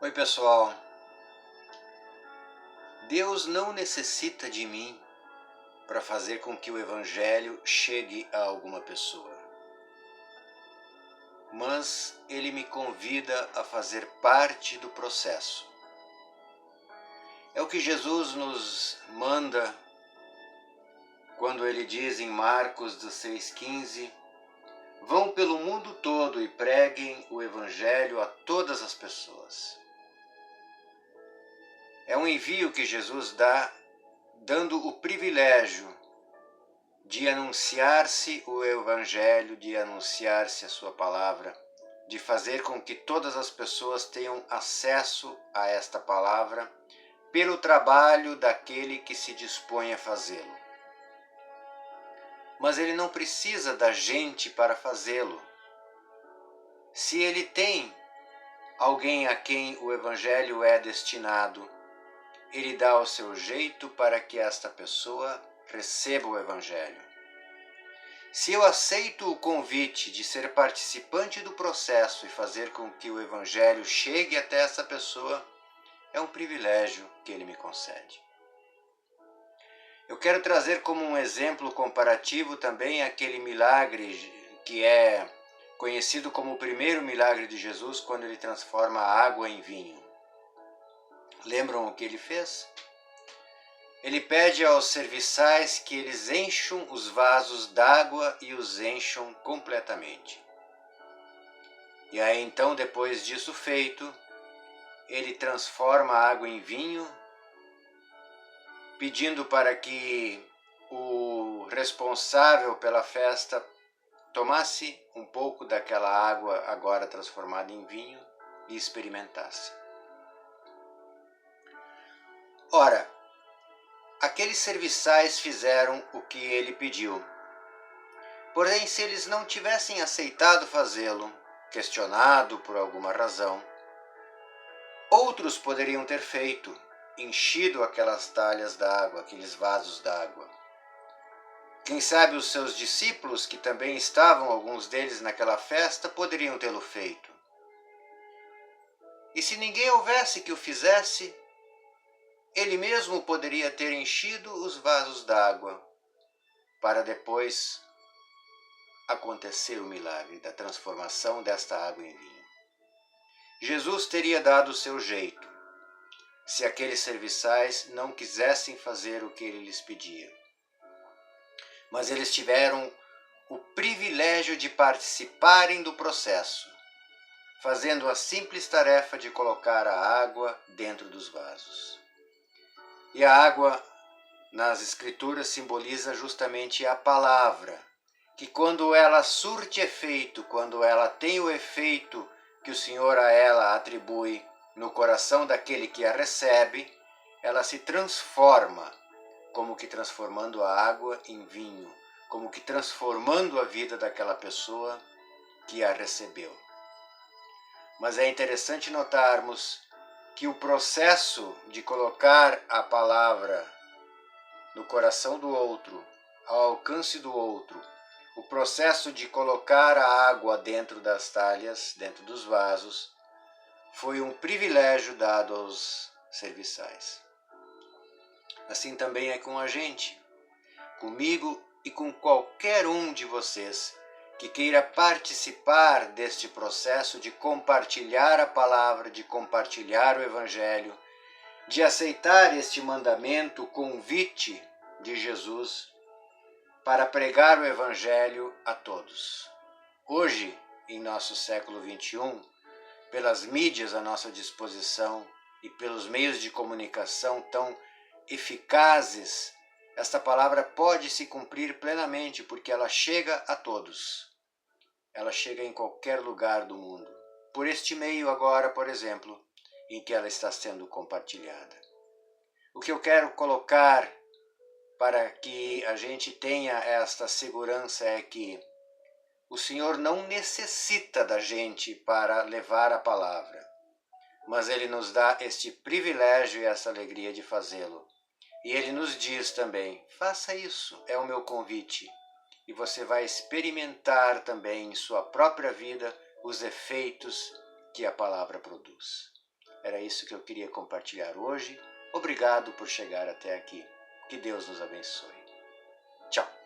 Oi, pessoal. Deus não necessita de mim para fazer com que o Evangelho chegue a alguma pessoa. Mas Ele me convida a fazer parte do processo. É o que Jesus nos manda quando Ele diz em Marcos 16,15: Vão pelo mundo todo e preguem o Evangelho a todas as pessoas. É um envio que Jesus dá, dando o privilégio de anunciar-se o Evangelho, de anunciar-se a sua palavra, de fazer com que todas as pessoas tenham acesso a esta palavra pelo trabalho daquele que se dispõe a fazê-lo. Mas ele não precisa da gente para fazê-lo. Se ele tem alguém a quem o Evangelho é destinado, ele dá o seu jeito para que esta pessoa receba o Evangelho. Se eu aceito o convite de ser participante do processo e fazer com que o Evangelho chegue até essa pessoa, é um privilégio que ele me concede. Eu quero trazer como um exemplo comparativo também aquele milagre que é conhecido como o primeiro milagre de Jesus, quando ele transforma a água em vinho. Lembram o que ele fez? Ele pede aos serviçais que eles encham os vasos d'água e os encham completamente. E aí então, depois disso feito, ele transforma a água em vinho, pedindo para que o responsável pela festa tomasse um pouco daquela água agora transformada em vinho e experimentasse. Ora, aqueles serviçais fizeram o que ele pediu. Porém, se eles não tivessem aceitado fazê-lo, questionado por alguma razão, outros poderiam ter feito, enchido aquelas talhas d'água, aqueles vasos d'água. Quem sabe os seus discípulos, que também estavam, alguns deles, naquela festa, poderiam tê-lo feito. E se ninguém houvesse que o fizesse, ele mesmo poderia ter enchido os vasos d'água, para depois acontecer o milagre da transformação desta água em vinho. Jesus teria dado o seu jeito, se aqueles serviçais não quisessem fazer o que ele lhes pedia. Mas eles tiveram o privilégio de participarem do processo, fazendo a simples tarefa de colocar a água dentro dos vasos. E a água, nas Escrituras, simboliza justamente a palavra, que quando ela surte efeito, quando ela tem o efeito que o Senhor a ela atribui no coração daquele que a recebe, ela se transforma, como que transformando a água em vinho, como que transformando a vida daquela pessoa que a recebeu. Mas é interessante notarmos que o processo de colocar a palavra no coração do outro, ao alcance do outro, o processo de colocar a água dentro das talhas, dentro dos vasos, foi um privilégio dado aos serviçais. Assim também é com a gente, comigo e com qualquer um de vocês que queira participar deste processo de compartilhar a palavra, de compartilhar o Evangelho, de aceitar este mandamento, o convite de Jesus para pregar o Evangelho a todos. Hoje, em nosso século XXI, pelas mídias à nossa disposição e pelos meios de comunicação tão eficazes, esta palavra pode se cumprir plenamente, porque ela chega a todos. Ela chega em qualquer lugar do mundo. Por este meio agora, por exemplo, em que ela está sendo compartilhada. O que eu quero colocar para que a gente tenha esta segurança é que o Senhor não necessita da gente para levar a palavra, mas Ele nos dá este privilégio e essa alegria de fazê-lo. E Ele nos diz também, faça isso, é o meu convite. E você vai experimentar também em sua própria vida os efeitos que a palavra produz. Era isso que eu queria compartilhar hoje. Obrigado por chegar até aqui. Que Deus nos abençoe. Tchau.